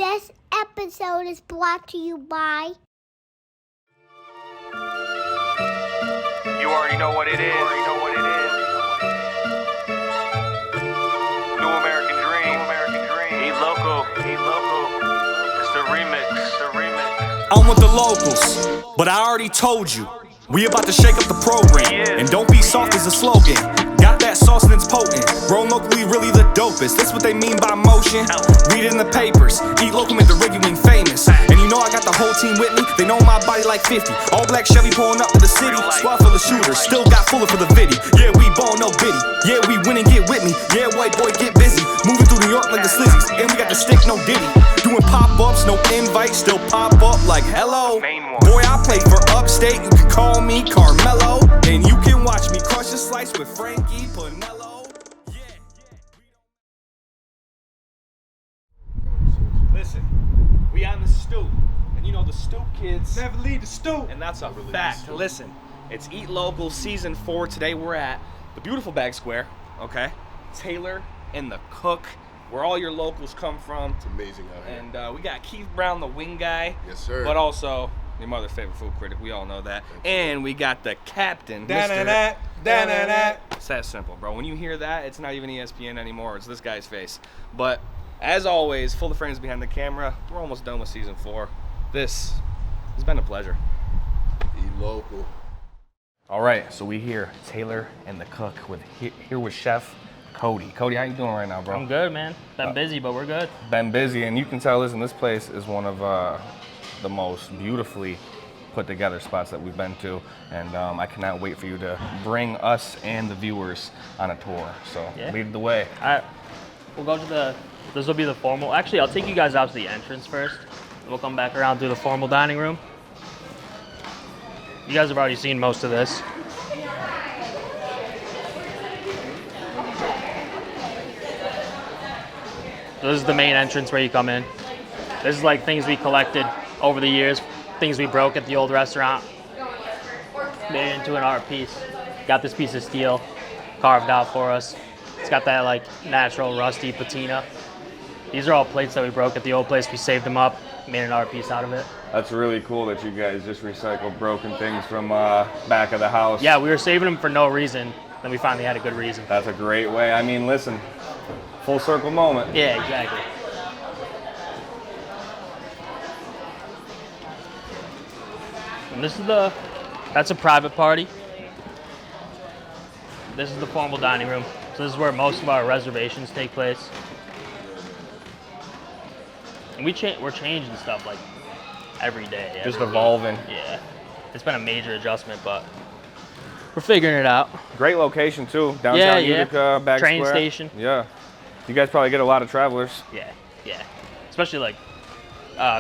This episode is brought to you by... You already know what it is. New American Dream. Eat local. It's the remix. I'm with the locals, but I already told you, we about to shake up the program. And don't be soft is a slogan. Got that sauce and it's potent. Grown locally, really the dopest. That's what they mean by motion. Read it in the papers. Eat local, make the rig you ain't famous. And you know I got the whole team with me. They know my body like 50. All black Chevy pulling up to the city. Squad full of shooters. Still got fuller for the viddy. Yeah, we ball no biddy. Yeah, we win and get with me. Yeah, white boy, get busy. Moving through New York like the Slizzies. And we got the stick, no diddy. Doing pop-ups, no invites. Still pop up like hello. Boy, I play for upstate. You can call me Carmelo. And you can watch me crush a slice with Frankie Pinello. Listen, we on the stoop. And you know the stoop kids never leave the stoop. And that's a fact. Listen, it's Eat Local Season 4. Today we're at the beautiful Bag Square, okay? Tailor and the Cook, where all your locals come from. It's amazing out here. And we got Keith Brown, the wing guy. Yes, sir. But also your mother's favorite food critic. We all know that. And we got the captain, Da-na-na, da-na-na. It's that simple, bro. When you hear that, it's not even ESPN anymore. It's this guy's face. But as always, full of friends behind the camera. We're almost done with Season 4. This has been a pleasure. Eat local. All right, so we here, Tailor and the Cook, with here with Chef Cody. Cody, how you doing right now, bro? I'm good, man. Been busy, but we're good. Been busy, and you can tell, listen, this place is one of the most beautifully put together spots that we've been to, and I cannot wait for you to bring us and the viewers on a tour. So lead the way. All right, we'll go to this will be the formal. Actually, I'll take you guys out to the entrance first. We'll come back around through the formal dining room. You guys have already seen most of this. So this is the main entrance where you come in. This is like things we collected over the years, things we broke at the old restaurant, made it into an art piece. Got this piece of steel carved out for us. It's got that like natural rusty patina. These are all plates that we broke at the old place. We saved them up, made an art piece out of it. That's really cool that you guys just recycle broken things from back of the house. Yeah, we were saving them for no reason. Then we finally had a good reason. That's a great way. I mean, listen, full circle moment. Yeah, exactly. And this is that's a private party. This is the formal dining room. So this is where most of our reservations take place. And we're changing stuff like every day. Just evolving. Yeah. It's been a major adjustment, but we're figuring it out. Great location too. Downtown Utica, Bag Train Square. station. Yeah. You guys probably get a lot of travelers. Yeah. Especially like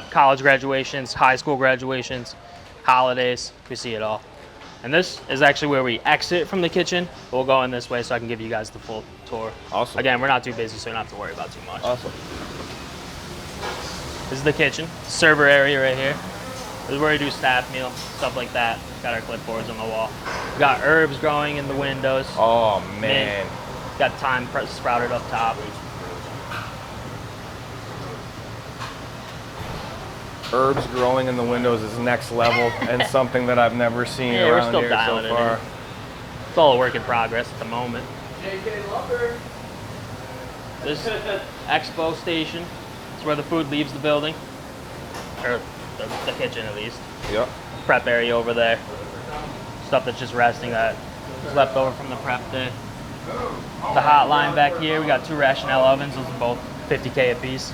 college graduations, high school graduations, holidays. We see it all. And this is actually where we exit from the kitchen. We'll go in this way so I can give you guys the full tour. Awesome. Again, we're not too busy, so you don't have to worry about too much. Awesome. This is the kitchen, server area right here. This is where we do staff meal, stuff like that. Got our clipboards on the wall. We got herbs growing in the windows. Oh man. Mint. Got thyme sprouted up top. Herbs growing in the windows is next level and something that I've never seen Yeah, we're around still here dialing so it far. in. It's all a work in progress at the moment. This expo station is where the food leaves the building, or the kitchen at least. Yep. Prep area over there. Stuff that's just resting that was left over from the prep day. The hotline back here, we got 2 Rationale ovens. Those are both 50K a piece.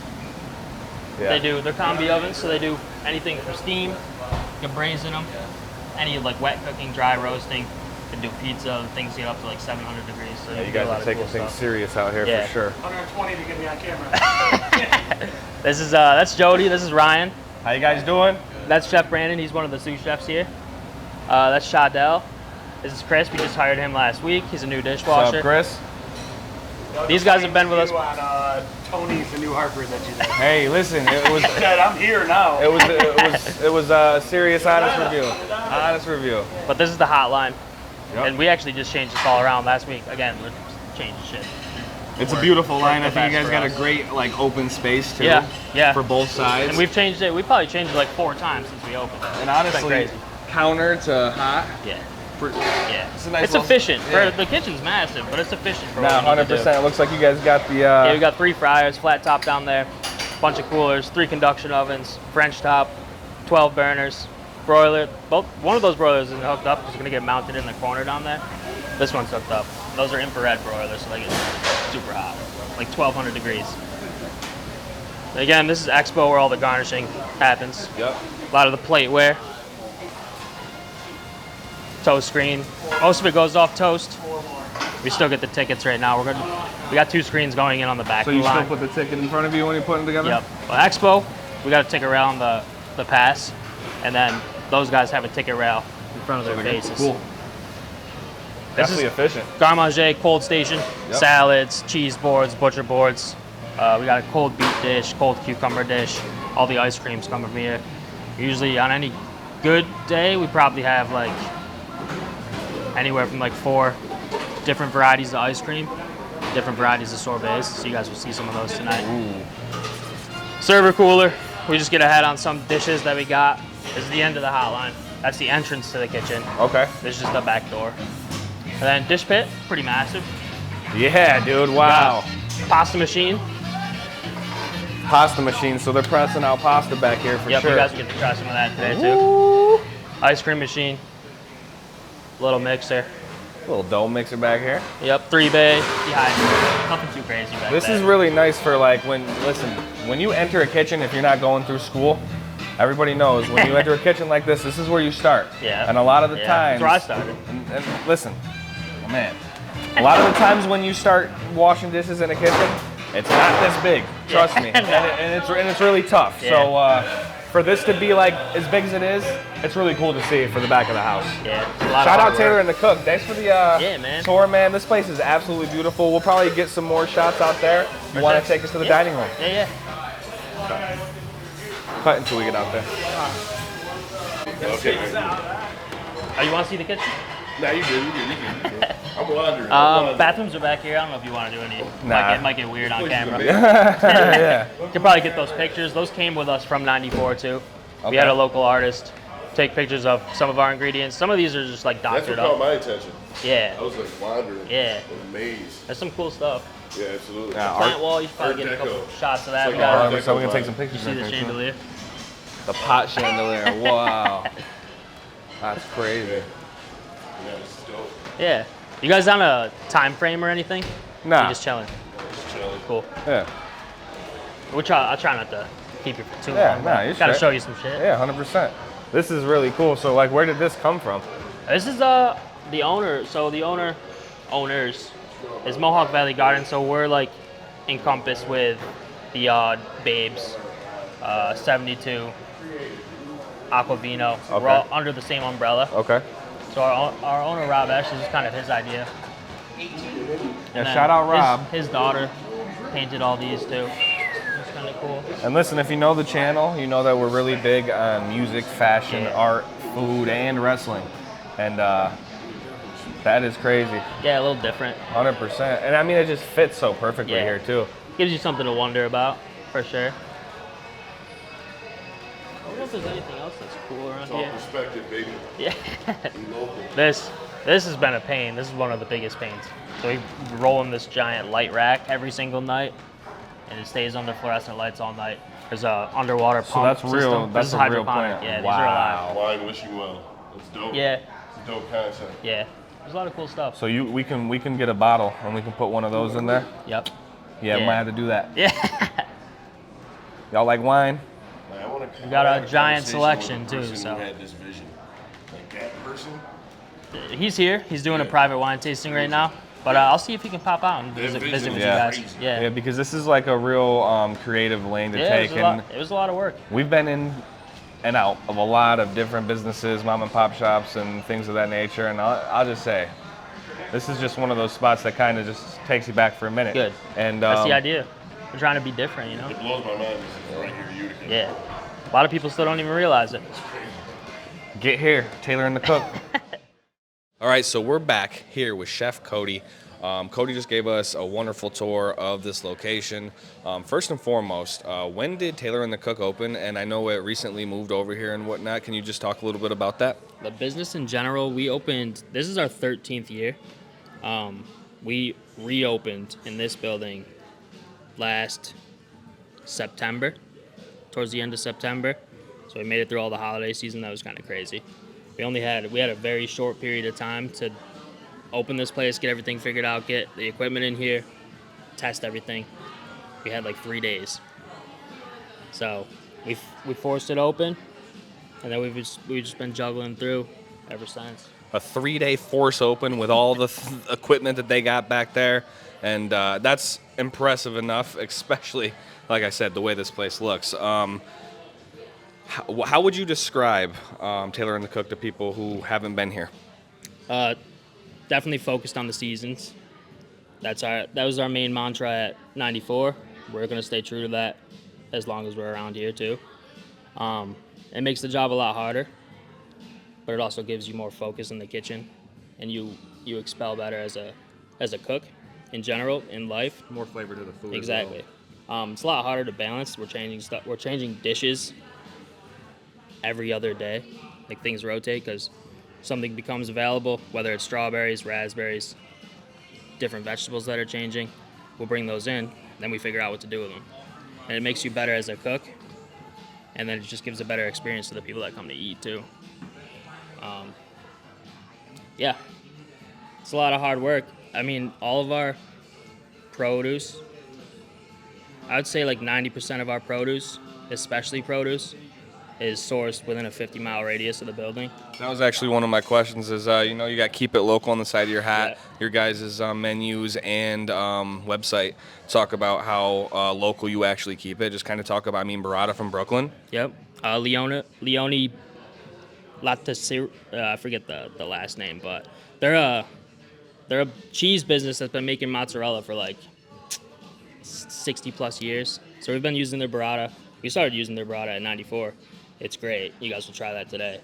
Yeah. They're combi ovens, so they do anything from steam, you can braise in them, any like wet cooking, dry roasting. You can do pizza, things get up to like 700 degrees. So Yeah, you can do a guys lot are of taking cool things stuff. serious out here Yeah. for sure. 120 to get me on camera. This is that's Jody. This is Ryan. How you guys doing? That's Chef Brandon. He's one of the sous chefs here. That's Shadell. This is Chris. We just hired him last week. He's a new dishwasher. What's up, Chris? These guys have been with us. On, Tony's the new Harper that you did. Hey, listen, it was I'm here now. it was a serious, honest review. Honest review. But this is the hotline. Yep. And we actually just changed this all around last week. Again, we're changing shit. It's a work. beautiful line. I Work the think you best guys got for a us. great like open space too. Yeah. For both sides. And we've changed it. We probably changed it like 4 times since we opened it. And It's been honestly, crazy. counter to hot. Yeah. For, Yeah. It's a nice It's little- efficient. yeah. The kitchen's massive, but it's efficient for Now, what we need to do. 100%. It looks like you guys got the. Yeah, we got 3 fryers, flat top down there, bunch of coolers, 3 conduction ovens, French top, 12 burners, broiler. One of those broilers isn't hooked up. It's gonna get mounted in the corner down there. This one's hooked up. Those are infrared broilers, so they get super hot, like 1200 degrees. Again, this is Expo where all the garnishing happens. Yep. A lot of the plateware. Toast screen. Most of it goes off toast. We still get the tickets right now. We got 2 screens going in on the back So of you the still line. put the ticket in front of you when you put them together? Yep. Well, Expo, we got a ticket rail on the pass, and then those guys have a ticket rail in front of their faces. Cool. This Definitely is efficient. garde manger, cold station, Yep. salads, cheese boards, butcher boards. We got a cold beet dish, cold cucumber dish. All the ice creams come from here. Usually on any good day, we probably have like anywhere from like 4 different varieties of ice cream, different varieties of sorbets. So you guys will see some of those tonight. Server cooler. We just get ahead on some dishes that we got. This is the end of the hotline. That's the entrance to the kitchen. Okay. This is just the back door. And then dish pit, pretty massive. Yeah, dude. Wow. Pasta machine. Pasta machine. So they're pressing out pasta back here for Yep, sure. you guys get to try some of that today too. Ooh. Ice cream machine. Little mixer. Little dough mixer back here. Yep, 3-bay. Dehydrated. Nothing too crazy back This there. is really nice for like when you enter a kitchen, if you're not going through school, everybody knows when you enter a kitchen like this is where you start. Yeah. And a lot of the Yeah, times. that's where I started. And listen, oh man, a lot of the times when you start washing dishes in a kitchen, it's not this big. Trust me, and it's really tough. Yeah. So for this to be like as big as it is, it's really cool to see for the back of the house. Yeah, it's a lot Shout of out hard Taylor work. and the cook. Thanks for the man. tour, man. This place is absolutely beautiful. We'll probably get some more shots out there. You want to sure. take us to the Yeah. dining room? Yeah, Cut until we get out there. Okay. Oh, you want to see the kitchen? Now you good. I'm wondering. Bathrooms are back here. I don't know if you want to do any. Nah. It might get weird on camera. Yeah. You can probably get those pictures. Those came with us from '94 too. We Okay. had a local artist take pictures of some of our ingredients. Some of these are just like That's what doctored caught up. my attention. Yeah, I was like wandering. Yeah. Amazed. there's some cool stuff. Yeah, absolutely. Yeah, Plant wall, you should probably Art get a couple Deco. shots of that. It's We like got Art Deco So we can take vibe. some you pictures. see the right there, too. chandelier. The pot chandelier. Wow. That's crazy. Yeah, it's dope. Yeah. You guys on a time frame or anything? Nah. You just chilling. Just chilling. Cool. Yeah. I'll try not to keep you for too Yeah, long. nah, you're Gotta straight. show you some shit. Yeah, 100%. This is really cool. So, like, where did this come from? This is the owner. So the owners is Mohawk Valley Garden. So we're like encompassed with the Babes, 72, Aqua Vino. Okay. We're all under the same umbrella. Okay. So our owner Rob Ashley is kind of his idea. Yeah, And then shout out Rob. His daughter painted all these too. It's kind of cool. And listen, if you know the channel, you know that we're really big on music, fashion, Yeah. art, food, and wrestling. And that is crazy. Yeah, a little different. 100%. And I mean, it just fits so perfectly Yeah. here, too. Gives you something to wonder about, for sure. I don't know if there's anything else that's cool around It's all here. perspective, baby. Yeah. We local. This has been a pain. This is one of the biggest pains. So we roll in this giant light rack every single night, and it stays under fluorescent lights all night. There's a underwater pump So that's system. real. This That's is a real hydroponic. plant. Yeah, these Wow. are alive. Wine wishing well. It's dope. Yeah, It's a dope concept. yeah. There's a lot of cool stuff. So we can get a bottle and we can put one of those in there. Yep. Yeah, we Yeah. might have to do that. Yeah. Y'all like wine? Like, I wanna We got a have giant conversation selection, with the too, person so. who had this vision. Like that person. He's here. He's doing a Yeah. private wine tasting right now. But I'll see if he can pop out and That visit vision with is you guys. crazy. Yeah. Yeah, because this is like a real creative lane to Yeah, take. And it was a lot of work. we've been in and out of a lot of different businesses, mom and pop shops, and things of that nature. And I'll just say, this is just one of those spots that kind of just takes you back for a minute. Good. And That's the idea. We're trying to be different, you know? It blows my mind. This is right here, Utica. Yeah. A lot of people still don't even realize it. Get here, Taylor and the cook. All right, so we're back here with Chef Cody. Cody just gave us a wonderful tour of this location. First and foremost, when did Tailor and the Cook open? And I know it recently moved over here and whatnot. Can you just talk a little bit about that? The business in general, we opened, this is our 13th year. We reopened in this building last September, towards the end of September. So we made it through all the holiday season. That was kind of crazy. We had a very short period of time to open this place, get everything figured out, get the equipment in here, test everything. We had like 3 days. So we forced it open, and then we've just been juggling through ever since. A 3-day force open with all the equipment that they got back there, and that's impressive enough, especially, like I said, the way this place looks. How would you describe Tailor and the Cook to people who haven't been here? Definitely focused on the seasons. That was our main mantra at 94. We're gonna stay true to that as long as we're around here too. It makes the job a lot harder, but it also gives you more focus in the kitchen, and you expel better as a cook in general in life. More flavor to the food. Exactly. It's a lot harder to balance. We're changing dishes every other day. Like, things rotate because something becomes available, whether it's strawberries, raspberries, different vegetables that are changing. We'll bring those in, then we figure out what to do with them. And it makes you better as a cook, and then it just gives a better experience to the people that come to eat too. Yeah, it's a lot of hard work. I mean, all of our produce, I would say like 90% of our produce, especially produce, is sourced within a 50-mile radius of the building. That was actually one of my questions is, you got Keep It Local on the side of your hat. Yeah. Your guys' menus and website talk about how local you actually keep it. Just kind of talk about, Burrata from Brooklyn. Yep. Leone Latasir, I forget the last name, but they're a cheese business that's been making mozzarella for like 60 plus years. So we've been using their burrata. We started using their burrata at 94. It's great. You guys will try that today.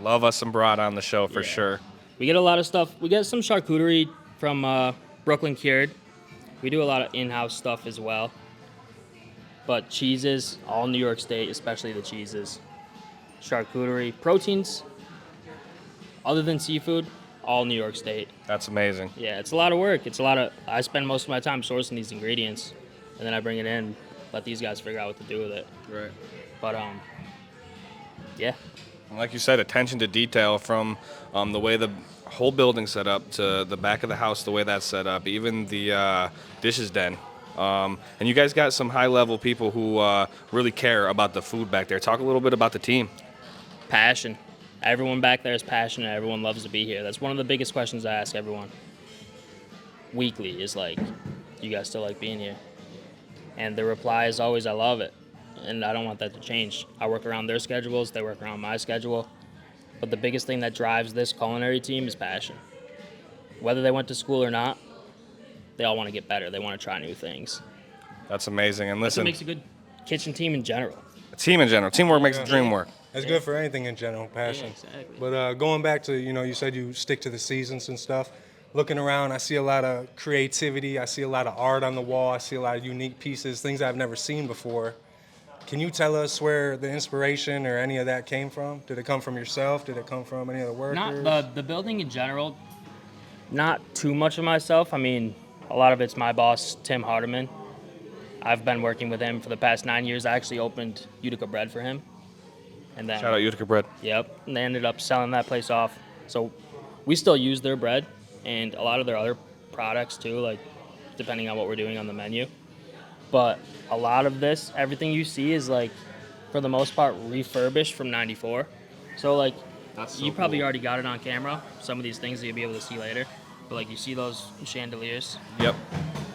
Love us some burrata on the show for Yeah. sure. We get a lot of stuff. We get some charcuterie from Brooklyn Cured. We do a lot of in-house stuff as well. But cheeses, all New York State, especially the cheeses. Charcuterie, proteins, other than seafood, all New York State. That's amazing. Yeah, it's a lot of work. I spend most of my time sourcing these ingredients, and then I bring it in, let these guys figure out what to do with it. Right. But, yeah. And like you said, attention to detail from the way the whole building's set up to the back of the house, the way that's set up, even the dishes den. And you guys got some high-level people who really care about the food back there. Talk a little bit about the team. Passion. Everyone back there is passionate. Everyone loves to be here. That's one of the biggest questions I ask everyone weekly is like, you guys still like being here? And the reply is always, I love it. And I don't want that to change. I work around their schedules. They work around my schedule. But the biggest thing that drives this culinary team is passion. Whether they went to school or not, they all want to get better. They want to try new things. That's amazing. And That's what listen, makes a good kitchen team in general. a team in general. Teamwork makes the dream work. That's good for anything in general, passion. Yeah, exactly. But going back to, you said you stick to the seasons and stuff. Looking around, I see a lot of creativity. I see a lot of art on the wall. I see a lot of unique pieces, things I've never seen before. Can you tell us where the inspiration or any of that came from? Did it come from yourself? Did it come from any of the workers? Not the building in general. Not too much of myself. I mean, a lot of it's my boss, Tim Hardiman. I've been working with him for the past 9 years. I actually opened Utica Bread for him. And then, Shout out Utica Bread. Yep. And they ended up selling that place off. So we still use their bread and a lot of their other products too, like depending on what we're doing on the menu. But a lot of this, everything you see is like, for the most part, refurbished from 94. So like, you probably already got it on camera, some of these things that you'll be able to see later. But like, you see those chandeliers? Yep.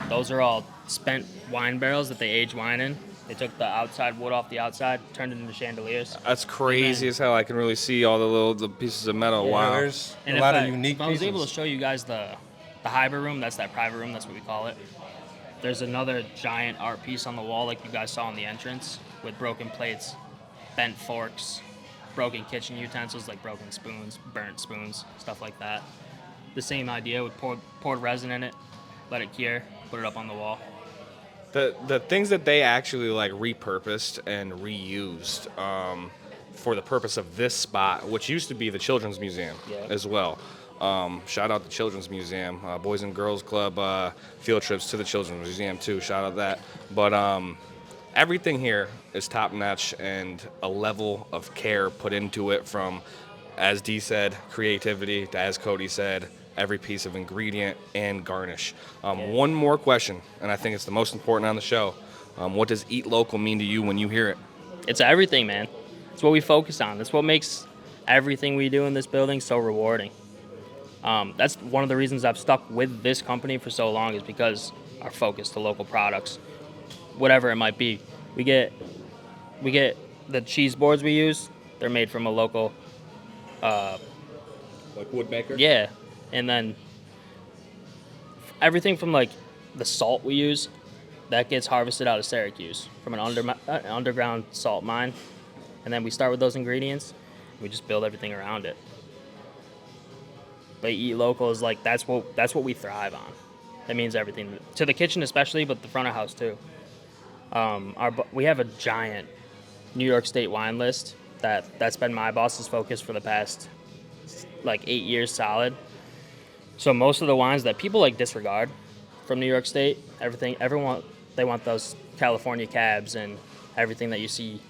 Those are all spent wine barrels that they age wine in. They took the outside wood off the outside, turned it into chandeliers. That's crazy as hell. I can really see all the pieces of metal. Yeah. Wow. There's And a lot of unique if I was pieces. able to show you guys the hybrid room, that's that private room, that's what we call it. There's another giant art piece on the wall like you guys saw in the entrance with broken plates, bent forks, broken kitchen utensils like broken spoons, burnt spoons, stuff like that. The same idea with poured resin in it. let it cure, put it up on the wall. The things that they actually like repurposed and reused for the purpose of this spot, which used to be the Children's Museum as well. Shout out the Children's Museum, Boys and Girls Club field trips to the Children's Museum too. Shout out that. But everything here is top notch and a level of care put into it from, as Dee said, creativity to, as Cody said, every piece of ingredient and garnish. One more question, and I think it's the most important on the show. What does eat local mean to you when you hear it? It's everything, man. It's what we focus on. That's what makes everything we do in this building so rewarding. That's one of the reasons I've stuck with this company for so long, is because our focus to local products, whatever it might be. We get the cheese boards we use. They're made from a local, Like woodmaker? yeah, and then everything from like the salt we use, that gets harvested out of Syracuse from an underground salt mine, and then we start with those ingredients. We just build everything around it. But eat local is like that's what we thrive on. That means everything to the kitchen especially, but the front of house too. We have a giant New York State wine list that's been my boss's focus for the past like 8 years solid. So most of the wines that people like disregard from New York State, everyone they want those California cabs and everything that you see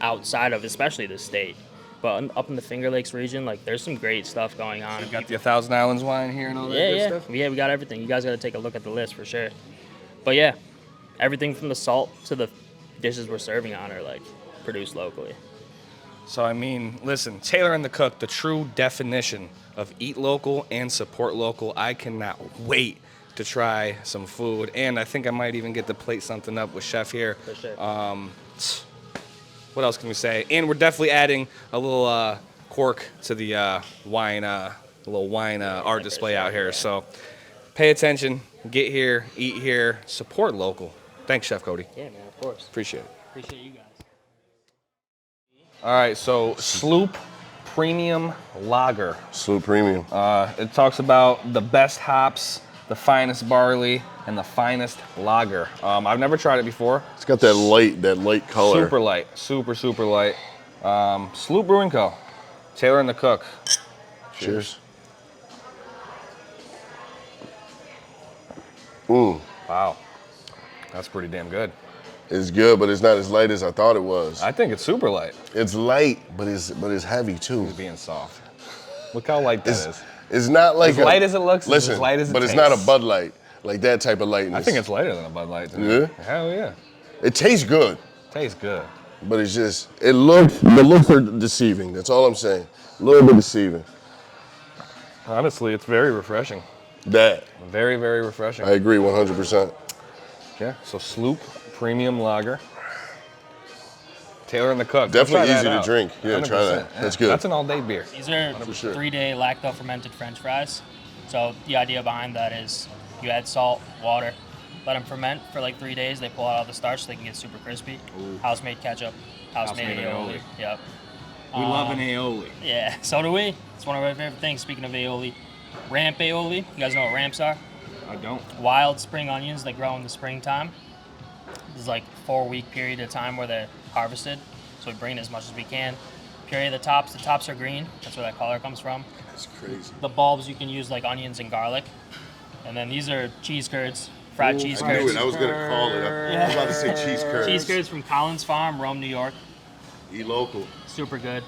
outside of, especially the state. But up in the Finger Lakes region, like there's some great stuff going on. You got the 1,000 Islands wine here and all that good stuff? Yeah, we got everything. You guys got to take a look at the list for sure. But yeah, everything from the salt to the dishes we're serving on are like produced locally. So, I mean, listen, Tailor and the Cook, the true definition of eat local and support local. I cannot wait to try some food. And I think I might even get to plate something up with Chef here. For sure. What else can we say? And we're definitely adding a little cork to the wine art display out here. So pay attention, get here, eat here, support local. Thanks, Chef Cody. Yeah, man, of course. Appreciate it. Appreciate you guys. All right, so Sloop Premium Lager. Sloop Premium. It talks about the best hops, the finest barley, and the finest lager. I've never tried it before. It's got that light color. Super light, super light. Sloop Brewing Co. Tailor and the Cook. Cheers. Wow, that's pretty damn good. It's good, but it's not as light as I thought it was. I think it's super light. It's light, but it's heavy too. It's being soft. Look how light that is. It's not like As light as it looks, it's listen, as light as it but it's tastes. not a Bud Light, like that type of lightness. I think it's lighter than a Bud Light. Yeah? Hell yeah. It tastes good, Tastes good. but it's just the looks are deceiving. That's all I'm saying. A little bit deceiving. Honestly, it's very refreshing. That Very, very refreshing. I agree 100%. Yeah, so Sloop Premium Lager. Tailor and the Cook. Definitely Try easy that to out. drink. Yeah, try 100%. that. That's good. That's an all-day beer. These are sure. 3-day lacto-fermented French fries. So the idea behind that is you add salt, water, let them ferment for like 3 days. They pull out all the starch so they can get super crispy. House-made ketchup, house-made House-made aioli. aioli. Yep. We love an aioli. Yeah, so do we. It's one of our favorite things. Speaking of aioli, ramp aioli. You guys know what ramps are? I don't. Wild spring onions that grow in the springtime. This is like a 4-week period of time where they're harvested. So we bring as much as we can. Puree the tops. The tops are green. That's where that color comes from. That's crazy. The bulbs you can use like onions and garlic. And then these are cheese curds, fried cheese I knew curds. it. I was gonna call it. I was about to say cheese curds. Cheese curds from Collins Farm, Rome, New York. Eat local. Super good.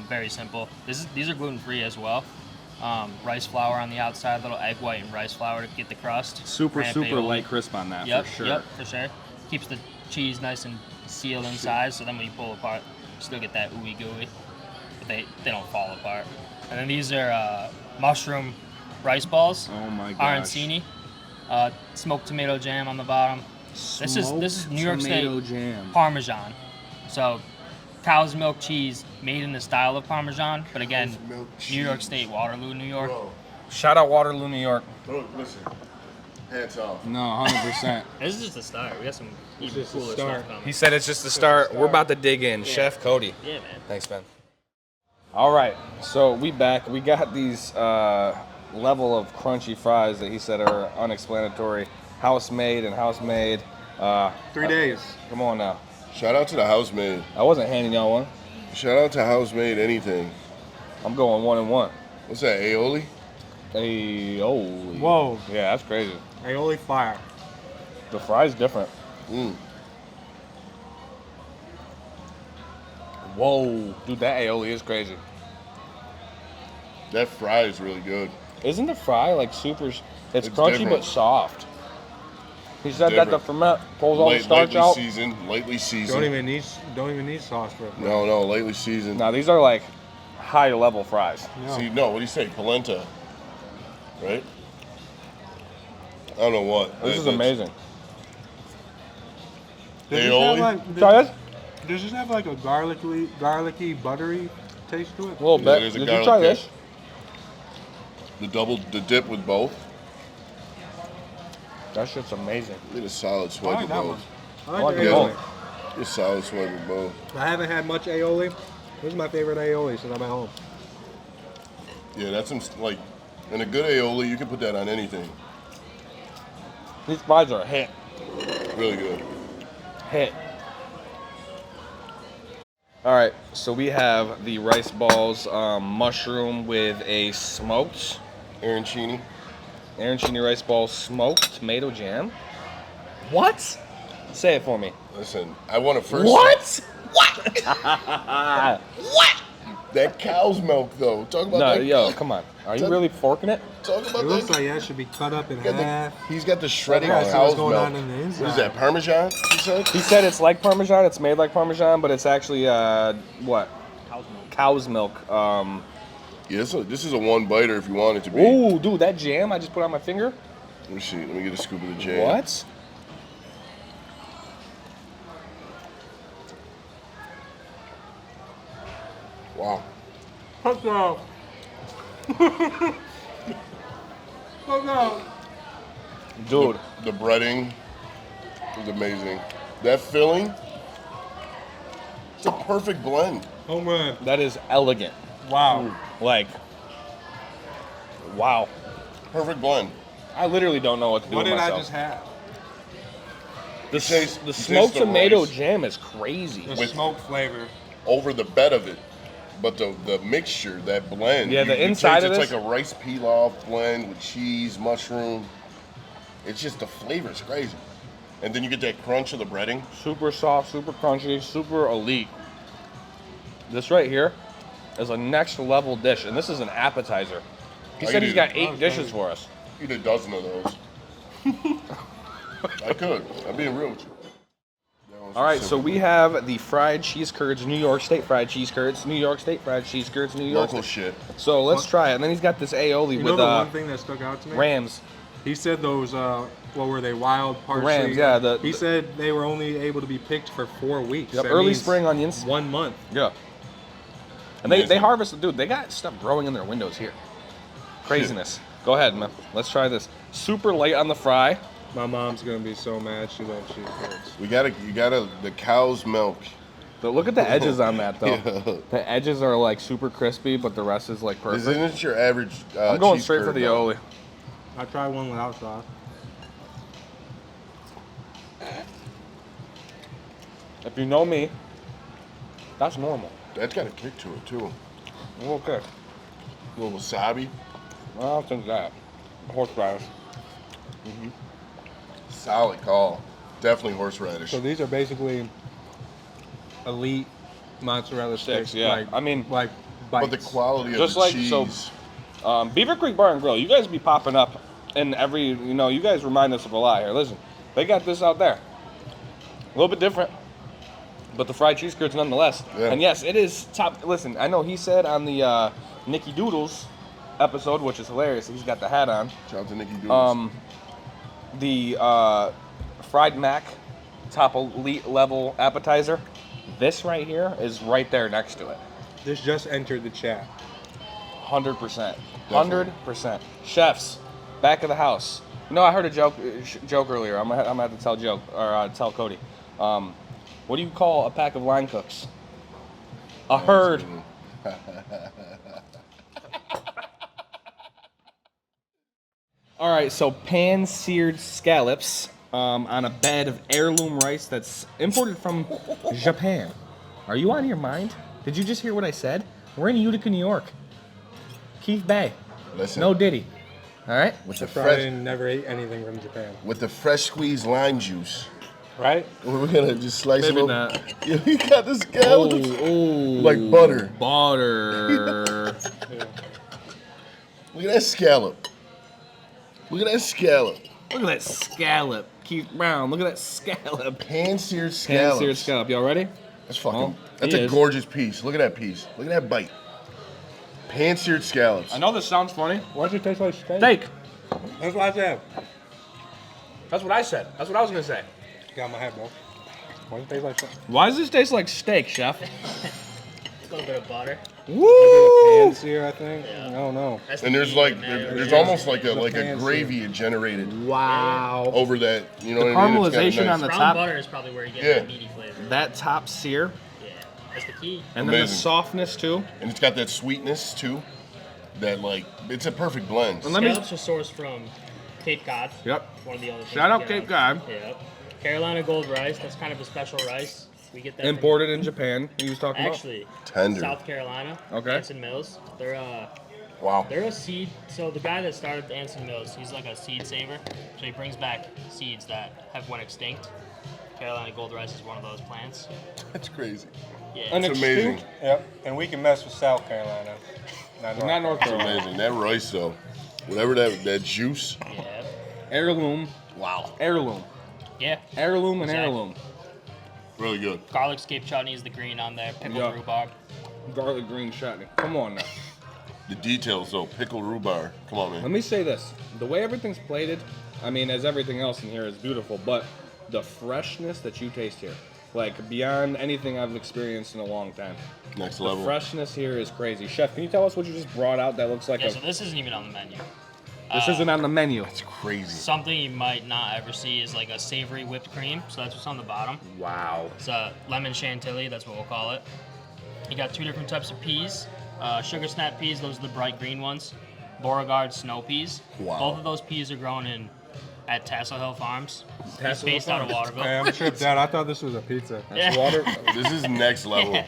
Very simple. These are gluten-free as well. Rice flour on the outside, little egg white and rice flour to get the crust. Super Ramp aioli. light crisp on that, Yep, for sure. Yep, for sure. Keeps the cheese nice and sealed inside, so then when you pull apart, you still get that ooey gooey, but they don't fall apart. And then these are mushroom rice balls. Oh my gosh. Arancini. Smoked tomato jam on the bottom. This is New York State jam. Parmesan. So cow's milk cheese made in the style of Parmesan, but again, Cow's milk New York cheese. State, Waterloo, New York. Bro, Shout out Waterloo, New York. listen. Hands off. No, 100%. This is just the start. We got some even cooler stuff coming. He said it's just the start. We're about to dig in. Chef Cody. Yeah, man. Thanks, Ben. All right, so we back. We got these level of crunchy fries that he said are unexplanatory. House made and house made. 3 days. Come on now. Shout out to the housemaid. I wasn't handing y'all one. Shout out to housemaid anything. I'm going 1 and 1. What's that, aioli? Aioli. Whoa. Yeah, that's crazy. Aioli fire. The fry's different. Whoa. Dude, that aioli is crazy. That fry is really good. Isn't the fry like super... It's crunchy different. but soft. He said that the ferment pulls all the starch lightly out. Lightly seasoned. Don't even need sauce for it. No, lightly seasoned. Now, these are like high level fries. No. See, no, what do you say? Polenta. Right? I don't know what. This is amazing. Does Aioli? Try this? Does this have like a garlicky, buttery taste to it? A little Yeah, bit. there's a Did you garlic try taste. this? The dip with both. That shit's amazing. Get a solid I swipe like with that both. one. I like like the it aioli. both. Get a solid swipe with both. I haven't had much aioli. This is my favorite aioli since I'm at home. Yeah, that's some, like, in a good aioli, you can put that on anything. These fries are a hit. Really good. Hit. All right, so we have the rice balls, mushroom with a smoked Arancini. arancini rice balls, smoked tomato jam. What? Say it for me. Listen, I want to first. What? That cow's milk, though. Talk about No, that. yo, come on. Are you really forking it? Talk about It looks that. like that should be cut up in He's got half. he's got the shredded I gotta see cow's what's going milk. on in the inside. What is that, Parmesan, you said? He said it's like Parmesan. It's made like Parmesan, but it's actually, what? Cow's milk. Yeah, this is a one biter if you want it to be. Ooh, dude, that jam I just put on my finger. Let me see. Let me get a scoop of the jam. What? Wow. Fuck no. Fuck no. Dude, The breading is amazing. That filling, it's a perfect blend. Home run. that is elegant. Wow. Like, wow. Perfect blend. I literally don't know what to do What with did I myself. just have? The taste smoked the tomato rice. jam is crazy. The With- smoke flavor. Over the bed of it. But the mixture, that blend. Yeah, the inside taste of it's this- like a rice pilaf blend with cheese, mushroom. It's just the flavor is crazy. And then you get that crunch of the breading. Super soft, super crunchy, super elite. This right here is a next level dish, and this is an appetizer. He I said could he's eat got it. 8 dishes for us. Eat a dozen of those. I could. I'm being real with you. That one's All right, simple. so we have the fried cheese curds, New York State fried cheese curds, New York State fried cheese curds, New York Local State. shit. So let's try it. And then he's got this aioli You know with the one thing that stuck out to me? Rams. He said those, what were they, wild parsley? Rams, yeah, he said they were only able to be picked for 4 weeks. Yep, That early means spring onions. 1 month. Yeah. And they Amazing. harvest, dude, they got stuff growing in their windows here. Craziness. Go ahead, man. Let's try this. Super light on the fry. My mom's gonna be so mad. She loves cheese curds. You gotta, the cow's milk. But look at the edges on that, though. Yeah. The edges are like super crispy, but the rest is like This perfect. isn't your average I'm going cheese straight for curd, the though. aioli. I tried one without sauce. If you know me, that's normal. That's got a kick to it, too. Okay. A little wasabi. I don't think that. Horseradish. Solid call. Definitely horseradish. So these are basically elite mozzarella sticks. yeah. Like, I mean, like But the bites. quality of Just the like- cheese. so- Beaver Creek Bar and Grill, you guys be popping up in every, you guys remind us of a lot here. Listen, they got this out there. A little bit different, but the fried cheese curds nonetheless. Yeah. And yes, it is top. Listen, I know he said on the Nicky Doodles episode, which is hilarious, he's got the hat on. Shout out to Nicky Doodles. The fried mac, top elite level appetizer. This right here is right there next to it. This just entered the chat. 100%. 100%. Chefs, back of the house. I heard a joke earlier. I'm gonna have to tell Cody. What do you call a pack of line cooks? A Oh, herd. All right, so pan-seared scallops on a bed of heirloom rice that's imported from Japan. Are you on your mind? Did you just hear what I said? We're in Utica, New York. Keith Bay. Listen. No Diddy. All right? With the Probably fresh, never ate anything from Japan. with the fresh squeezed lime juice. Right? We're gonna just slice Maybe a little. not. Yeah, you got the scallops. Like butter. Butter. Look at that scallop. Look at that scallop. Look at that scallop. Keith Brown, look at that scallop. Pan-seared scallops. Pan-seared scallop. Y'all ready? That's fucking. Well, that's he a is. gorgeous piece. Look at that piece. Look at that bite. Pan-seared scallops. I know this sounds funny. Why does it taste like steak? Steak. That's what I said. That's what I said. That's what I was gonna say. Got my head, bro. Why does it taste like steak? Why does this taste like steak, chef? A little bit of butter. Woo! Pan-sear, I think. I don't know. That's the And there's key, like man. there's almost like a pan-seared. gravy generated Wow. over that. You know The what I mean? It's caramelization kinda on the Brown top. butter is probably where you get Yeah. the meaty flavor. That top sear, Yeah, that's the key. and then the Amazing. softness too. And it's got that sweetness too. That like it's a perfect blend. And let me. Scallops are sourced from Cape Cod. Yep. One of the other Shout out Cape Cod. Yep. Carolina Gold rice. That's kind of a special rice. We get that from- Imported in Japan. He was talking Actually, Tender. South Carolina. Okay. Anson Mills. Wow. They're a seed. So the guy that started Anson Mills, he's like a seed saver. So he brings back seeds that have went extinct. Carolina Gold rice is one of those plants. That's crazy. Yeah. And It's amazing. Yep. And we can mess with South Carolina. Not North It's Carolina. amazing. That rice though, whatever that juice. Yeah. Heirloom. Wow. Heirloom. Yeah. Heirloom and Exactly. heirloom. Really good. Garlic scape chutney is the green on there. Pickled Yeah. rhubarb. Garlic green chutney. Come on now. The details though, pickled rhubarb. Come on, Let man. me say this. The way everything's plated, I mean, as everything else in here is beautiful, but the freshness that you taste here, like beyond anything I've experienced in a long time. Next The level. freshness here is crazy. Chef, can you tell us what you just brought out that looks like Yeah, a... so this isn't even on the menu. This isn't on the menu. It's crazy. Something you might not ever see is like a savory whipped cream. So that's what's on the bottom. Wow. It's a lemon chantilly, that's what we'll call it. You got two different types of peas. Sugar snap peas, those are the bright green ones. Beauregard snow peas. Wow. Both of those peas are grown at Tassel Hill Farms. It's Tassel based Hill out of Farms. Waterville. Hey, I'm tripped out. I thought this was a pizza. Yeah. Water. This is next level. I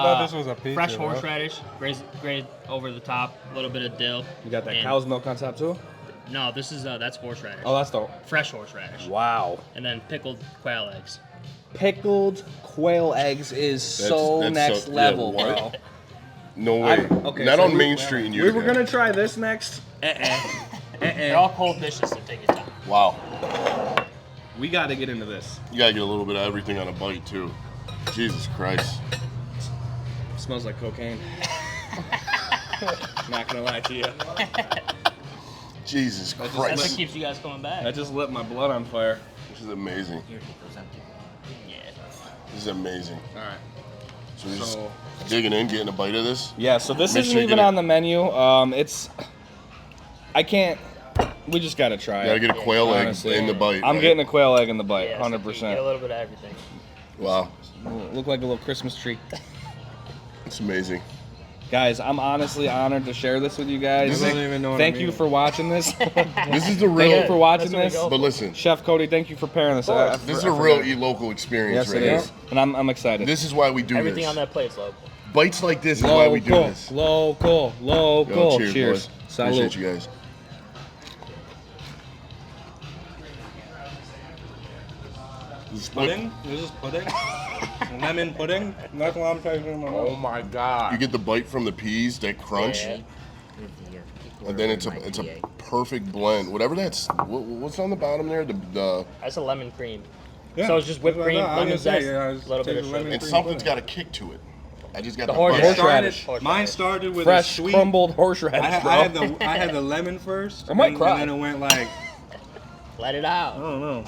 thought this was a pizza. Fresh bro. horseradish, grated over the top, a little bit of dill. You got that and- cow's milk on top too? No, this is that's horseradish. Oh, that's the... Fresh horseradish. Wow. And then pickled quail eggs. Pickled quail eggs is so that's next so- yeah, level, what? bro. No way. Okay, Not so on Main Street in We Utica. were gonna try this next. They're all cold dishes, so take your time. Wow. We got to get into this. You gotta get a little bit of everything on a bite too. Jesus Christ. Smells like cocaine. Not gonna lie to you. Jesus That's what Christ. keeps you guys coming back. That just lit my blood on fire. This is amazing. Yeah. This is amazing. All right. So we're just So digging in, getting a bite of this. yeah, so this Make isn't sure you even get it. on the menu. It's. I can't. We just gotta try You gotta it. get a quail egg honestly. in the bite. I'm right? getting a quail egg in the bite, Yeah, so you get a 100%. little bit of everything. Wow. Look like a little Christmas tree. It's amazing. Guys, I'm honestly honored to share this with you guys. I don't even know what Thank I you mean. for watching this. This is the Thank you real. for watching That's what we this. go But listen, Chef Cody, thank you for pairing this. this is a real eat local experience Yes, right it here. is. And I'm excited. This is why we do Everything this. on that plate's local. Bites like this is why we do this. Local. Yo, Cheers. cheers, boys. Salud. Appreciate you guys. Pudding? This is pudding? Lemon pudding? That's what I'm tasting in my mouth. my God. You get the bite from the peas, that crunch, Yeah. and then it's a perfect blend. Whatever that's, what's on the bottom there? The That's a lemon cream. Yeah. So it's just whipped That's what I cream, thought. I was lemon gonna say, zest, yeah, I a was little bit of tasting sugar. lemon and cream something's pudding. got a kick to it. I just got The the horse- bite. horseradish. Mine started with Fresh a sweet. crumbled horseradish, bro. I had the lemon first. I might and, cry. And then it went like, Let it I out. don't know.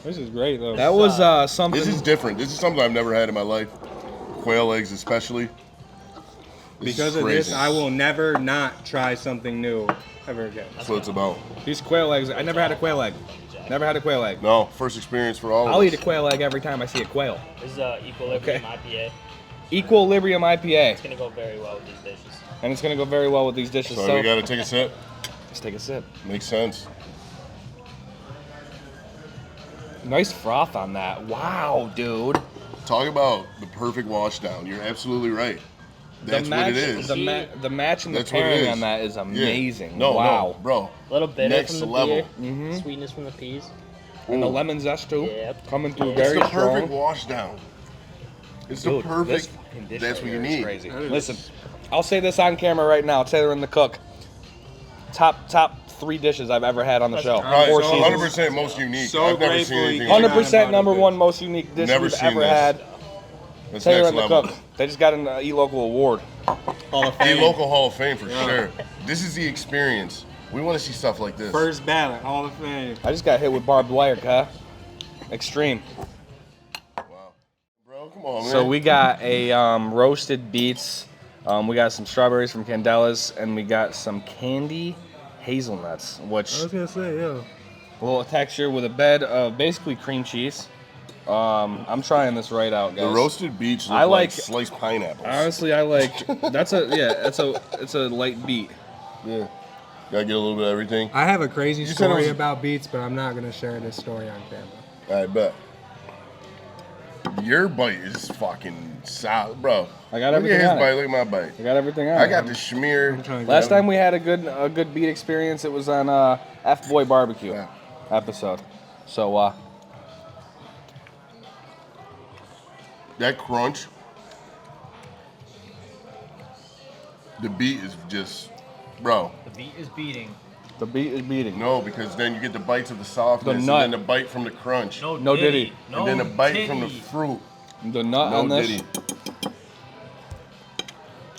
This is great though. That was something. This is different. This is something I've never had in my life. Quail eggs, especially. This Because is of this, crazy. I will never not try something new ever again. That's what it's about. These quail eggs. I never had a quail egg. Never had a quail egg. No, first experience for all of I'll us. eat a quail egg every time I see a quail. This is Equilibrium IPA. Equilibrium IPA, It's gonna go very well with these dishes. and it's gonna go very well with these dishes. So So we gotta take a sip. Let's take a sip. Makes sense. Nice froth on that. Wow, dude. Talk about the perfect wash down. You're absolutely right. That's what it is. The match and the That's what it pairing is. on that is amazing. Yeah. No, wow. no, bro. A little bitter Next from the level. beer, sweetness from the peas. And the lemon zest too. Yep. Coming through It's very the strong. perfect wash down. It's Dude, the perfect. this fucking dish That's right what you here is need. Crazy. Listen, I'll say this on camera right now. Taylor and the cook. Top 3 dishes I've ever had on the show. Right, 4 so seasons. 100% most unique. So I've never seen grateful anything you like came that. 100% number 1 most unique dish Never we've seen ever this. had. That's Taylor next and the level. cook. They just got an E-Local award. Hall of A Fame. local Hall of Fame for sure. This is the experience. We want to see stuff like this. First ballot, Hall of Fame. I just got hit with barbed wire, huh? Extreme. Wow. Bro, come on, man. So we got a roasted beets. We got some strawberries from Candela's, and we got some candy hazelnuts, which gonna say, yeah. a little texture with a bed of basically cream cheese. I'm trying this right out, guys. The roasted beets look I like like- sliced pineapples. Honestly, I like. It's a light beet. Yeah. Gotta get a little bit of everything. I have a crazy You said it story was- about beets, but I'm not gonna share this story on camera. I bet. Your bite is fucking solid, bro. I got Look everything at his on it. bite. Look at my bite. I got everything on. I it. got the schmear. Last time we had a good beat experience, it was on F Boy Barbecue Yeah. episode. So That crunch. The beat is just, bro. The beat is beating. the beat is beating. No, because then you get the bites of the softness, nut. and then the bite from the crunch, No diddy. No and then the bite from the titty. fruit. The nut No on this, diddy.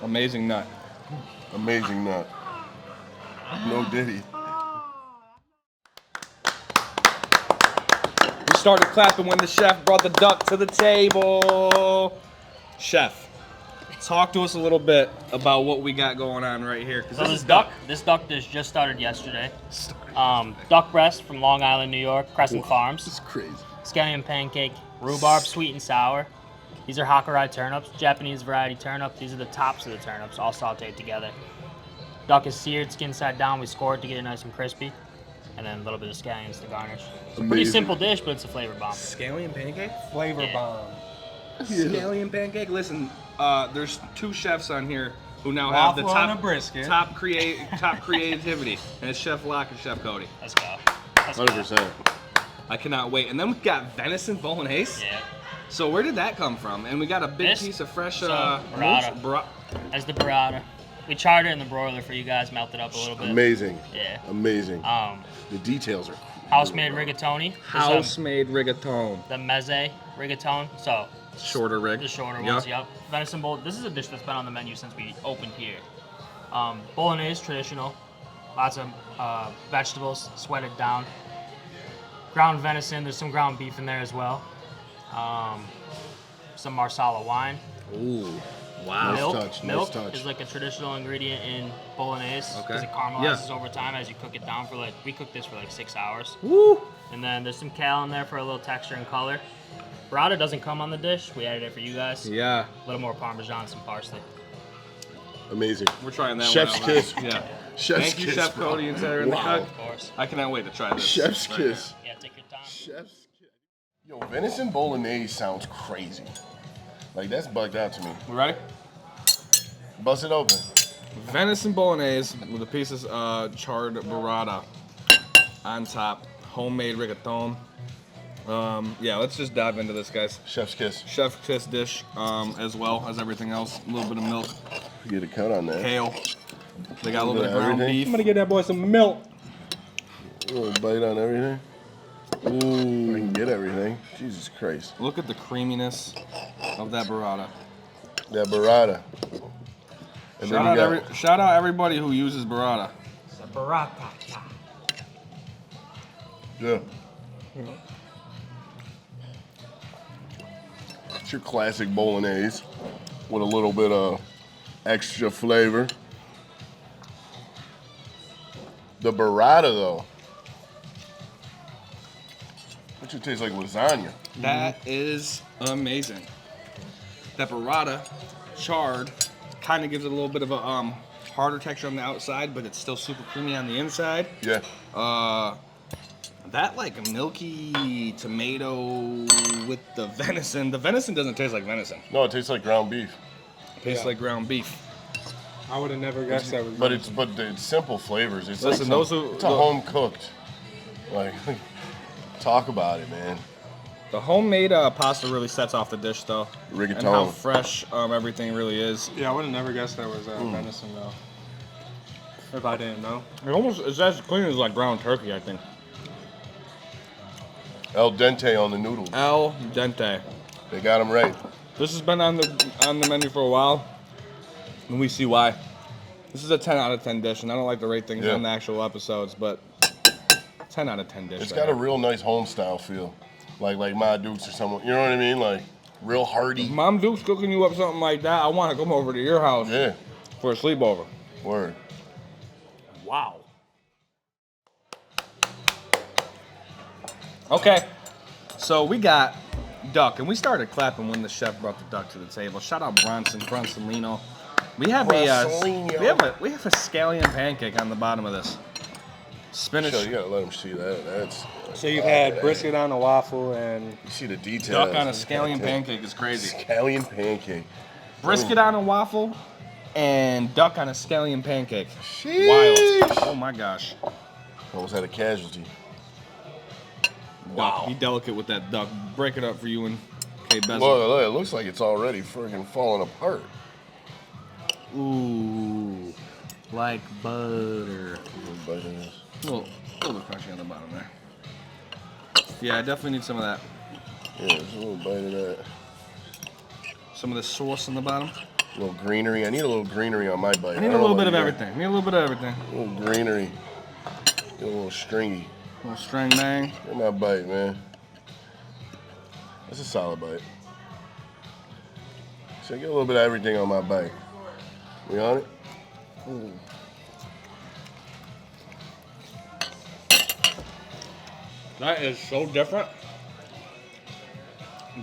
amazing nut. Amazing nut. No diddy. We started clapping when the chef brought the duck to the table. Chef, talk to us a little bit about what we got going on right here. 'Cause So this duck dish just started yesterday. Duck breast from Long Island, New York, Crescent Farms. It's crazy. Scallion pancake, rhubarb sweet and sour. These are Hakurai turnips, Japanese variety turnip. These are the tops of the turnips, all sauteed together. Duck is seared, skin side down. We score it to get it nice and crispy. And then a little bit of scallions to garnish. It's a pretty Amazing. simple dish, but it's a flavor bomb. Scallion pancake? Flavor Yeah. bomb. Scallion pancake. Listen, there's 2 chefs on here who now have the Waffle and top a brisket. top creativity, and it's Chef Locke and Chef Cody. Let's go. Let's go. 100%. I cannot wait. And then we got venison bolognese. Yeah. So where did that come from? And we got a big This? piece of fresh So, burrata. roast- That's the burrata. We charred it in the broiler for you guys, melted up a little bit. Amazing. Yeah. Amazing. Um, The details are house-made rigatoni. This, house-made rigatone. the mezze rigatone. So Shorter rig. the shorter Yeah. ones, yep. Venison bowl. This is a dish that's been on the menu since we opened here. Bolognese, traditional. Lots of vegetables, sweated down. Ground venison. There's some ground beef in there as well. Some Marsala wine. Ooh. Wow. Nice Milk. touch, nice Milk touch. is like a traditional ingredient in bolognese Okay. because it caramelizes over time as you cook it down for we cook this for 6 hours. Woo. And then there's some kale in there for a little texture and color. Burrata doesn't come on the dish. We added it for you guys. Yeah. A little more Parmesan, some parsley. amazing. We're trying that Chef's one out. kiss. Yeah. Chef's Thank you, kiss, Chef bro. Cody and Taylor and the Wow. cook. Of course. I cannot wait to try this. Chef's right kiss. Yeah, take your time. Chef's kiss. Yo, venison bolognese sounds crazy. Like, that's bugged out to me. here. We ready? Bust it open. Venison bolognese with a piece of charred burrata on top. Homemade rigatone. Yeah, let's just dive into this, guys. Chef's kiss. Chef kiss dish, as well as everything else. A little bit of milk, Get a cut on that. kale. They got a little bit of ground Everything. beef. I'm gonna get that boy some milk. A little bite on everything. Ooh. I can get everything. Jesus Christ. Look at the creaminess of that burrata. That burrata. And then you got Shout out everybody who uses burrata. It's a burrata. yeah. It's your classic bolognese with a little bit of extra flavor. The burrata, though, it should taste like lasagna. That is amazing. That burrata, charred, kind of gives it a little bit of a harder texture on the outside, but it's still super creamy on the inside. Yeah. That like milky tomato with the venison. The venison doesn't taste like venison. No, it tastes like ground beef. It tastes like ground beef. I would have never guessed that was. But it's simple flavors. It's Listen, like those who- it's a home cooked. Like, talk about it, man. The homemade pasta really sets off the dish, though. Rigatone. And how fresh everything really is. Yeah, I would have never guessed that was venison though. If I didn't know. It's as clean as like ground turkey, I think. El dente on the noodles. Al dente. They got them right. This has been on the menu for a while, and we see why. This is a 10 out of 10 dish, and I don't like to rate things on the actual episodes, but 10 out of 10 dish. It's got a real nice home style feel, like Ma Dukes or someone. You know what I mean? Like real hearty. If Mom Duke's cooking you up something like that, I want to come over to your house for a sleepover. Word. Wow. Okay, so we got duck, and we started clapping when the chef brought the duck to the table. Shout out Bronsolino. We have we have a scallion pancake on the bottom of this. Spinach. So you gotta let them see that. That's So you've had brisket on a waffle and you see the details. Duck on a scallion pancake is crazy. Scallion pancake. Brisket on a waffle and duck on a scallion pancake. Sheesh. Wild. Oh my gosh. Almost had a casualty. Duck. Be delicate with that duck. Break it up for you and K. Bezel. Look, it looks like it's already freaking falling apart. Ooh, like butter. A little bite of this. A little bit crunchy on the bottom there. Yeah, I definitely need some of that. Yeah, there's a little bite of that. Some of the sauce on the bottom. A little greenery. I need a little greenery on my bite. I need a little bit of everything. A little greenery. Get a little stringy. A little string bang. Get my bite, man. That's a solid bite. So I get a little bit of everything on my bite. We on it? Ooh. That is so different.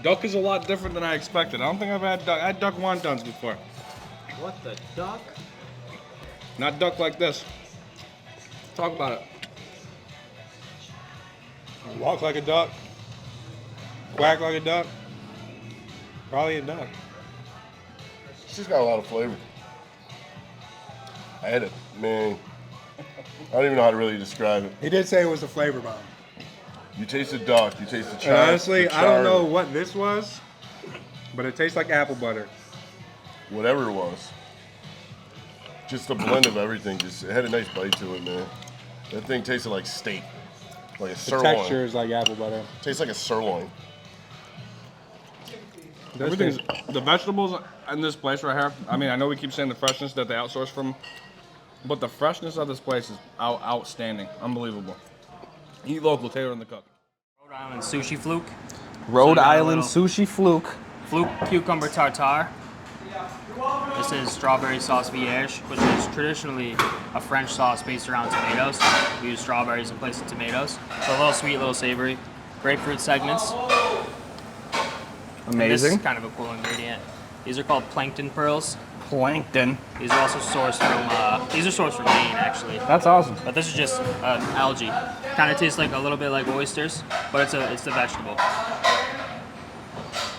Duck is a lot different than I expected. I don't think I've had duck. I had duck wontons before. What the duck? Not duck like this. Talk about it. walk like a duck, quack like a duck. Probably a duck. It's just got a lot of flavor. I had it, man. I don't even know how to really describe it. He did say it was a flavor bomb. You taste the duck, you taste the And char. honestly, the I don't char, know what this was, but it tastes like apple butter. Whatever it was. Just a blend of everything. Just it had a nice bite to it, man. That thing tasted like steak. Like a The sirloin. texture is like apple butter. Tastes like a sirloin. Everything's the vegetables in this place right here. I mean, I know we keep saying the freshness that they outsource from, but the freshness of this place is outstanding, unbelievable. Eat local, Tailor and the Cook. Rhode Island sushi fluke. Rhode got a Island little- sushi fluke. Fluke cucumber tartare. This is strawberry sauce vierge, which is traditionally a French sauce based around tomatoes. We use strawberries in place of tomatoes. So a little sweet, a little savory. Grapefruit segments. And this Amazing. is kind of a cool ingredient. These are called plankton pearls. Plankton. These are also sourced from Maine, actually. That's awesome. But this is just algae. Kind of tastes like a little bit like oysters, but it's a vegetable.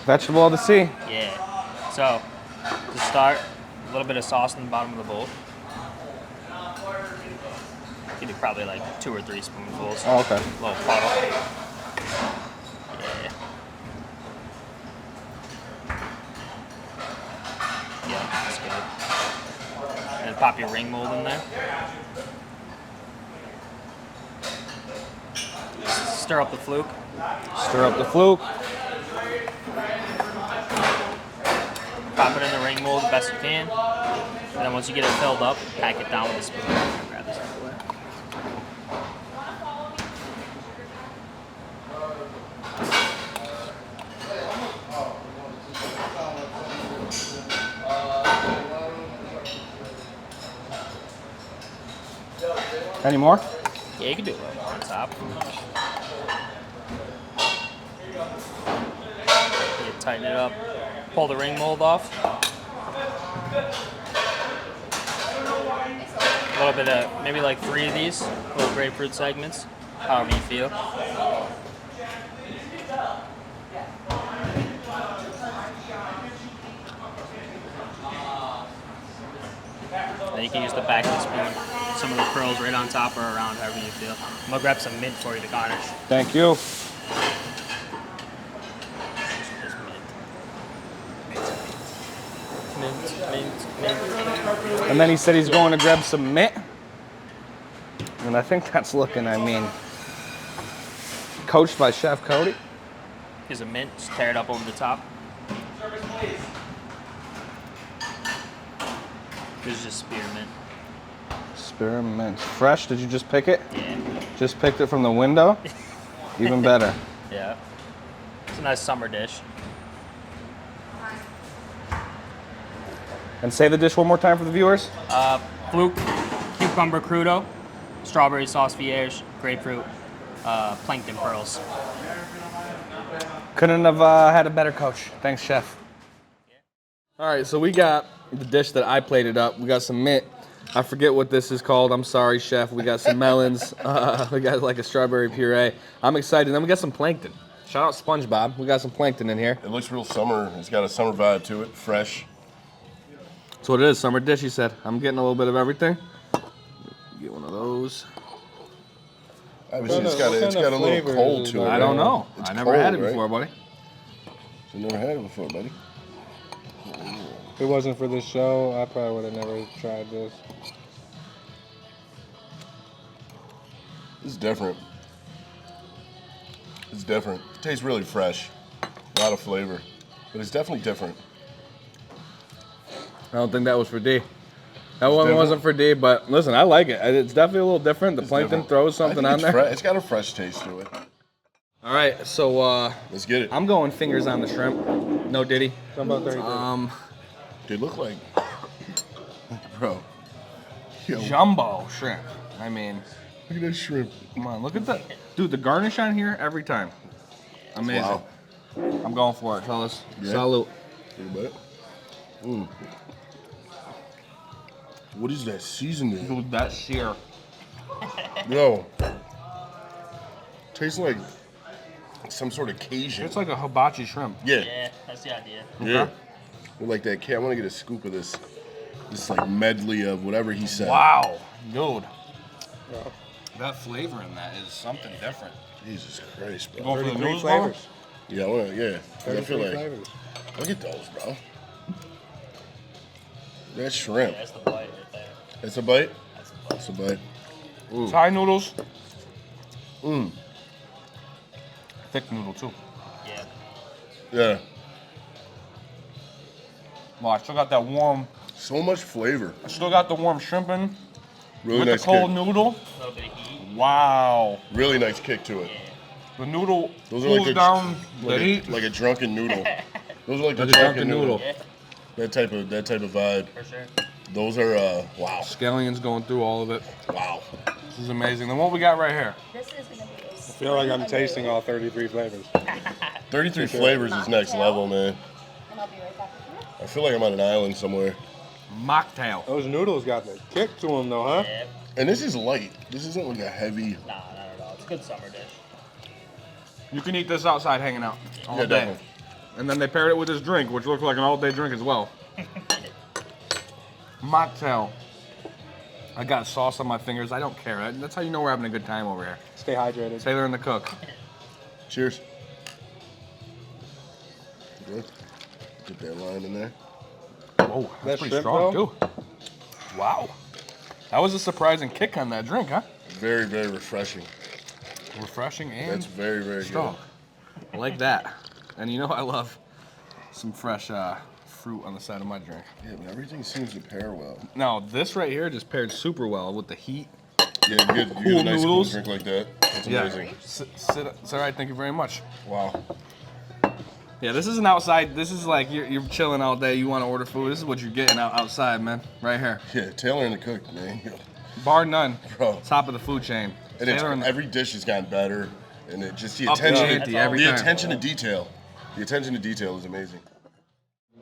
Vegetable of the sea. Yeah. So to start, a little bit of sauce in the bottom of the bowl. You do probably like 2 or 3 spoonfuls. Oh, okay. A little puddle. Yeah. Yeah, that's good. And then pop your ring mold in there. Stir up the fluke. Stir up the fluke. Pop it in the ring mold the best you can. And then once you get it filled up, pack it down with a spoon. Grab this out of the way. Any more? Yeah, you can do a little more on top. You tighten it up. Pull the ring mold off. little bit of, maybe like 3 of these little grapefruit segments, however you feel. And you can use the back of the spoon. Some of the pearls right on top or around, however you feel. I'm gonna grab some mint for you to garnish. Thank you. Mint. And then he said he's going to grab some mint. And I think that's looking, coached by Chef Cody. Here's a mint, just tear it up over the top. This is just spearmint. Spearmint. Fresh? Did you just pick it? Yeah. Just picked it from the window? Even better. Yeah. It's a nice summer dish. And say the dish one more time for the viewers. Fluke, cucumber crudo, strawberry sauce vierge, grapefruit, plankton pearls. Couldn't have had a better coach. Thanks, Chef. All right, so we got the dish that I plated up. We got some mint. I forget what this is called. I'm sorry, Chef. We got some melons. We got like a strawberry puree. I'm excited. Then we got some plankton. Shout out SpongeBob. We got some plankton in here. It looks real summer. It's got a summer vibe to it. Fresh. That's what it is. Summer dish, he said. I'm getting a little bit of everything. Get one of those. Obviously, it's got a little cold to it. I don't know. It's I never cold, had it right? before, buddy. You never had it before, buddy. If it wasn't for this show, I probably would have never tried this. It's different. It's different. It tastes really fresh. A lot of flavor. But it's definitely different. I don't think that was for D. That one wasn't for D, but listen, I like it. It's definitely a little different. The plankton throws something on there. It's got a fresh taste to it. All right, so let's get it. I'm going fingers on the shrimp. No Diddy. About 30 They look like, bro. Yo, Jumbo shrimp. I mean, look at that shrimp. come on, look at that. Dude, the garnish on here every time. Amazing. Wow. I'm going for it, fellas. Yeah. Salute. What is that seasoning? Dude, that sear. Yo. Tastes like some sort of Cajun. It's like a hibachi shrimp. Yeah. Yeah, that's the idea. Yeah. Or like that. I want to get a scoop of this like medley of whatever he said. Wow, dude. That flavor in that is something different. Jesus Christ, bro. Going for the 33 noodles, flavors. Yeah, I feel 33 like. flavors. Look at those, bro. That shrimp. That's the bite right there. That's a bite? That's the bite. That's a bite. Thai noodles. Mmm. Thick noodle too. Yeah. Yeah. Well, I still got that warm. So much flavor. I still got the warm shrimp in. Really with nice the cold kick. noodle. A little bit of heat. Wow. Really nice kick to it. The noodle Those are cools like down the heat. like a drunken noodle. Those are like the Like a drunken noodle. Yeah, That type of vibe. for sure. Those are wow. Scallions going through all of it. Wow. This is amazing. Then what we got right here? This is gonna be I feel like I'm tasting all 33 flavors. 33 flavors is next level, man. and I'll be right back. I feel like I'm on an island somewhere. Mocktail. Those noodles got the kick to them, though, huh? Yeah. And this is light. This isn't like a heavy. Nah, not at all. It's a good summer dish. You can eat this outside hanging out all Yeah, day. definitely. And then they paired it with this drink, which looked like an all-day drink as well. Mocktail. I got sauce on my fingers. I don't care. That's how you know we're having a good time over here. Stay hydrated. Tailor and the cook. Cheers. Good. Get that line in there. Whoa, that's That pretty shrimp, strong though? too. Wow. That was a surprising kick on that drink, huh? Very, very refreshing. Refreshing and That's very, very strong. I like that. And you know I love some fresh fruit on the side of my drink. good. Yeah, but everything seems to pair well. Now, this right here just paired super well with the heat. Yeah, you get Cool a nice noodles. cool drink like that. That's amazing. It's all right, thank you very much. Wow. Yeah, this isn't outside. This is like you're chilling all day. You want to order food. This is what you're getting outside, man. Right here. Yeah, Tailor and the cook, man. Bar none. Bro. Top of the food chain. And it's, Tailor and the- every dish has gotten better, and it just the Up the attention, ante every the time. attention to detail, the attention to detail is amazing.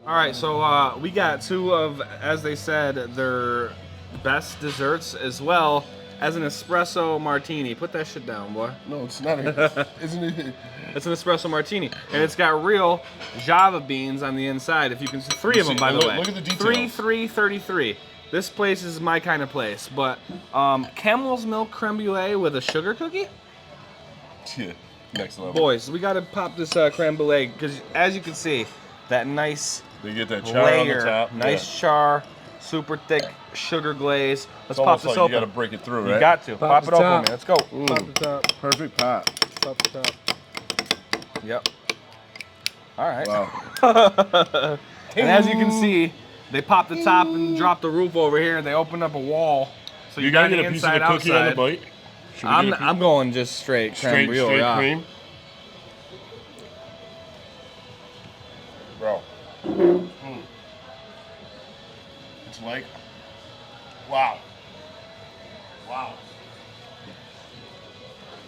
All right, so we got two of, as they said, their best desserts as well as an espresso martini. Put that shit down, boy. No, it's not. Isn't it? It's an espresso martini, and it's got real Java beans on the inside. If you can see, 3 of them, by the way. Look at the details. 3, 3, 33. This place is my kind of place, but camel's milk creme brulee with a sugar cookie? Yeah, next level. Boys, we gotta pop this creme brulee, because as you can see, that nice They get that char layer, on the top. nice char, super thick sugar glaze. Let's It's pop almost this like open. you gotta break it through, right? You got to. Pop the it open, top. man. Let's go. Pop the top. Perfect pop. Pop the top. Yep. All right. Wow. And as you can see, they pop the top and drop the roof over here, and they open up a wall. So You got gotta the get a piece of the inside, cookie on the outside. bite. Should we get a piece? I'm going just straight creme brulee. straight yeah. cream. Bro. It's like, wow. Wow.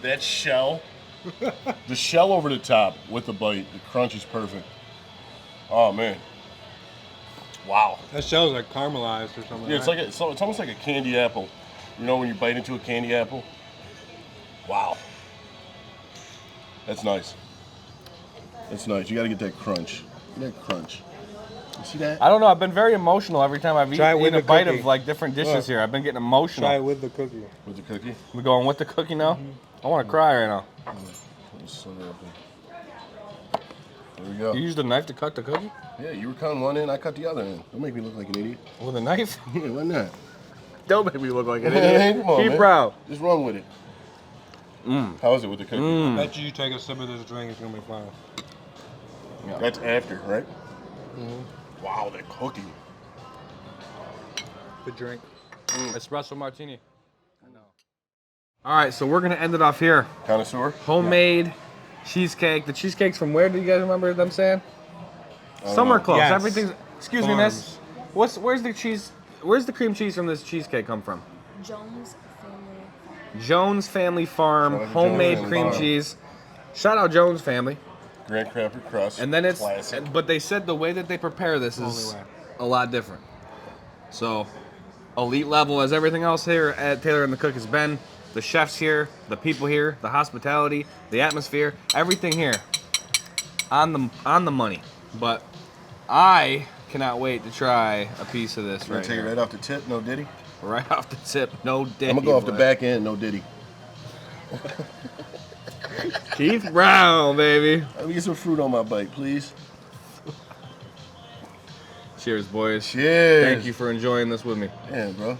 That shell, the shell over the top with the bite, the crunch is perfect. Oh man. Wow. That shell's like caramelized or something. Yeah, it's right? like it's almost like a candy apple. You know when you bite into a candy apple? Wow. That's nice. That's nice. You gotta get that crunch. That crunch. You see that? I don't know. I've been very emotional every time I've Try it with eaten a the bite cookie. of like different dishes Look. here. I've been getting emotional. Try it with the cookie. With the cookie? We going with the cookie now? I want to cry right now. Let's slit it open. There we go. You used a knife to cut the cookie? Yeah, you were cutting one end, I cut the other end. Don't make me look like an idiot. With a knife? Yeah, why not? Don't make me look like an Hey, idiot. come on, Keep man. proud. Just run with it. How is it with the cookie? Bet you take a sip of this drink, it's gonna be fine. That's after, right? Wow, that cookie. Good drink. Espresso martini. I know. All right, so we're gonna end it off here. Connoisseur? Homemade cheesecake. The cheesecake's from where? Do you guys remember them saying? Somewhere close. Yes. Everything's. Excuse me, miss. Where's the cheese? Where's the cream cheese from this cheesecake come from? Jones family. Jones Family Farm, Shout out to homemade Jones cream Family Farm. cheese. Shout out Jones Family. Grant Crapper crust. And then it's, classic. but they said the way that they prepare this is a lot different. So, elite level as everything else here at Tailor and the Cook has been. The chefs here, the people here, the hospitality, the atmosphere, everything here on the money. But I cannot wait to try a piece of this Gonna right take it here. right off the tip, no diddy. Right off the tip, no diddy. I'm gonna go off the boy. back end, no diddy. Keith Brown, baby. Let me get some fruit on my bite, please. Cheers, boys. Cheers. Thank you for enjoying this with me. Yeah, bro.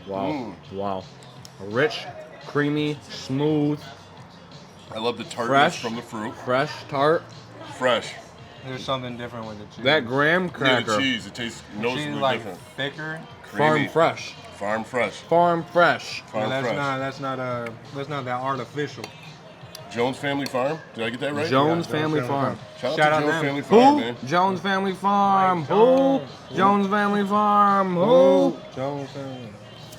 Wow. Wow. Rich, creamy, smooth, I love the tartness Fresh. from the fruit. fresh, tart. Fresh. There's something different with the cheese. That graham Yeah, cracker. the cheese, it tastes cheese noticeably like different. thicker. Farm Creamy. fresh. Farm fresh. Farm fresh. Farm Yeah, fresh. that's not that artificial. Jones Family Farm. Did I get that right? Jones Yeah, Family Jones Farm. Shout Shout out out to Jones them. Family Farm, Who? man. Jones Family Farm. Mike Who? Jones. Jones Family Farm. Who? Jones.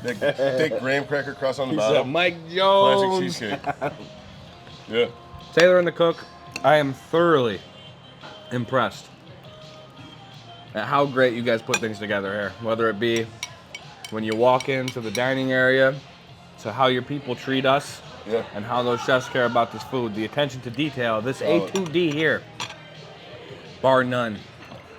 That thick graham cracker crust on the He said bottom. Mike Classic Jones. cheesecake. Yeah. Tailor and the Cook. I am thoroughly impressed at how great you guys put things together here. Whether it be when you walk into the dining area, to how your people treat us, Yeah. and how those chefs care about this food. The attention to detail. This Solid. A2D here, bar none.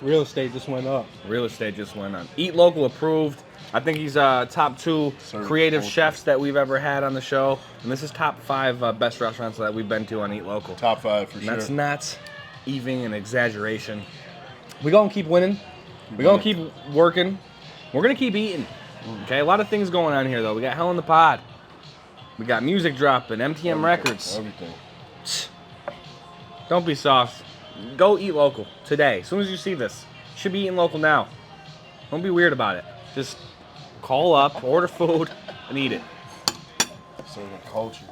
Real estate just went up. Real estate just went on. Eat Local approved. I think he's top 2 Served creative culture. chefs that we've ever had on the show. And this is top 5 best restaurants that we've been to on Eat Local. Top 5 for And sure. that's not even an exaggeration. We're going to keep winning. We're going to keep working. We're going to keep eating. Okay, a lot of things going on here, though. We got Hell in the Pod. We got music dropping, MTM Records. Everything. Don't be soft. Go Eat Local today. As soon as you see this, you should be eating local now. Don't be weird about it. Just call up, order food, and eat it. Serving culture.